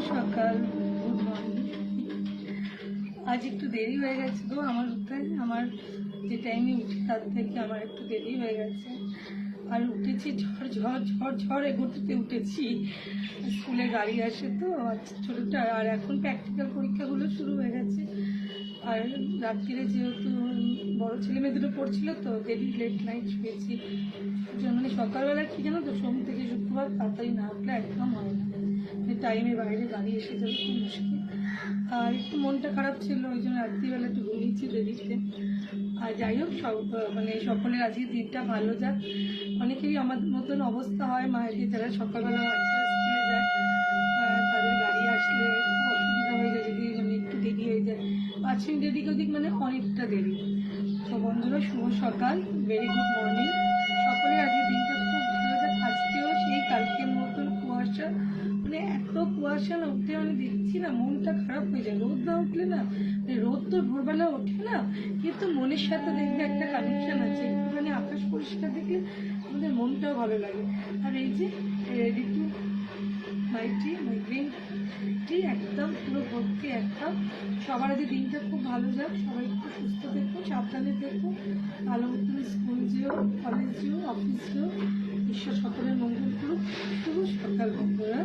সকাল, good morning. আজ একটু দেরি হয়ে গেছে তো আমার উঠতে। আমার যে টাইমে উঠি তার থেকে আমার একটু দেরি হয়ে গেছে। আর উঠেছি ঝড় এগোতে উঠেছি। স্কুলে গাড়ি আসে তো ছোটোটা, আর এখন প্র্যাকটিক্যাল পরীক্ষাগুলো শুরু হয়ে গেছে। আর রাত্রিরে যেহেতু বড় ছেলে মেয়ে দুটো পড়ছিল তো দেরি লেট নাইট শুয়েছি। মানে সকালবেলা কি জানো তো, সোম থেকে শুক্রবার তাড়াতাড়ি না উঠলে একদম হয় না। টাইমে বাইরে গাড়ি এসে যাবে খুব মুশকিল। আর একটু মনটা খারাপ ছিল, ওই জন্য রাত্রিবেলা একটু ঘুমিয়েছি দেরিতে। আর যাই হোক, মানে সকলের আজকে দিনটা ভালো যাক। অনেকেরই আমার মতন অবস্থা হয়, মায়েদের যারা সকালবেলা বাচ্চারা স্কুলে যায়, তাদের গাড়ি আসলে খুব অসুবিধা হয়ে যায় যদি মানে একটু দেরি হয়ে যায়। 5 মিনিট এদিক ওদিক মানে অনেকটা দেরি। তো বন্ধুরা, শুভ সকাল, ভেরি গুড মর্নিং। সকলের আজকে দিনটা খুব ভালো যাক। আজকেও সেই কালকের মতন কুয়াশা, মানে এত কুয়াশা না, উঠে মানে দেখছি না মনটা খারাপ হয়ে যায়। রোদ না উঠলে না, মানে রোদ তো ভোরবেলা ওঠে না, কিন্তু মনের সাথে দেখবে একটা কানেকশন আছে। একটুখানি আকাশ পরিষ্কার দেখলে আমাদের মনটাও ভালো লাগে। আর এই যে ready to my green tea, একদম পুরো ভর্তি একদম। সবার আজকে দিনটা খুব ভালো যাক, সবাই একটু সুস্থ দেখো, সাবধানে দেখো, ভালো মতন স্কুল যেও, কলেজ যেও, অফিস যেও। ঈশ্বর সকলের মঙ্গল করুক। শুভ সকাল বন্ধুরা।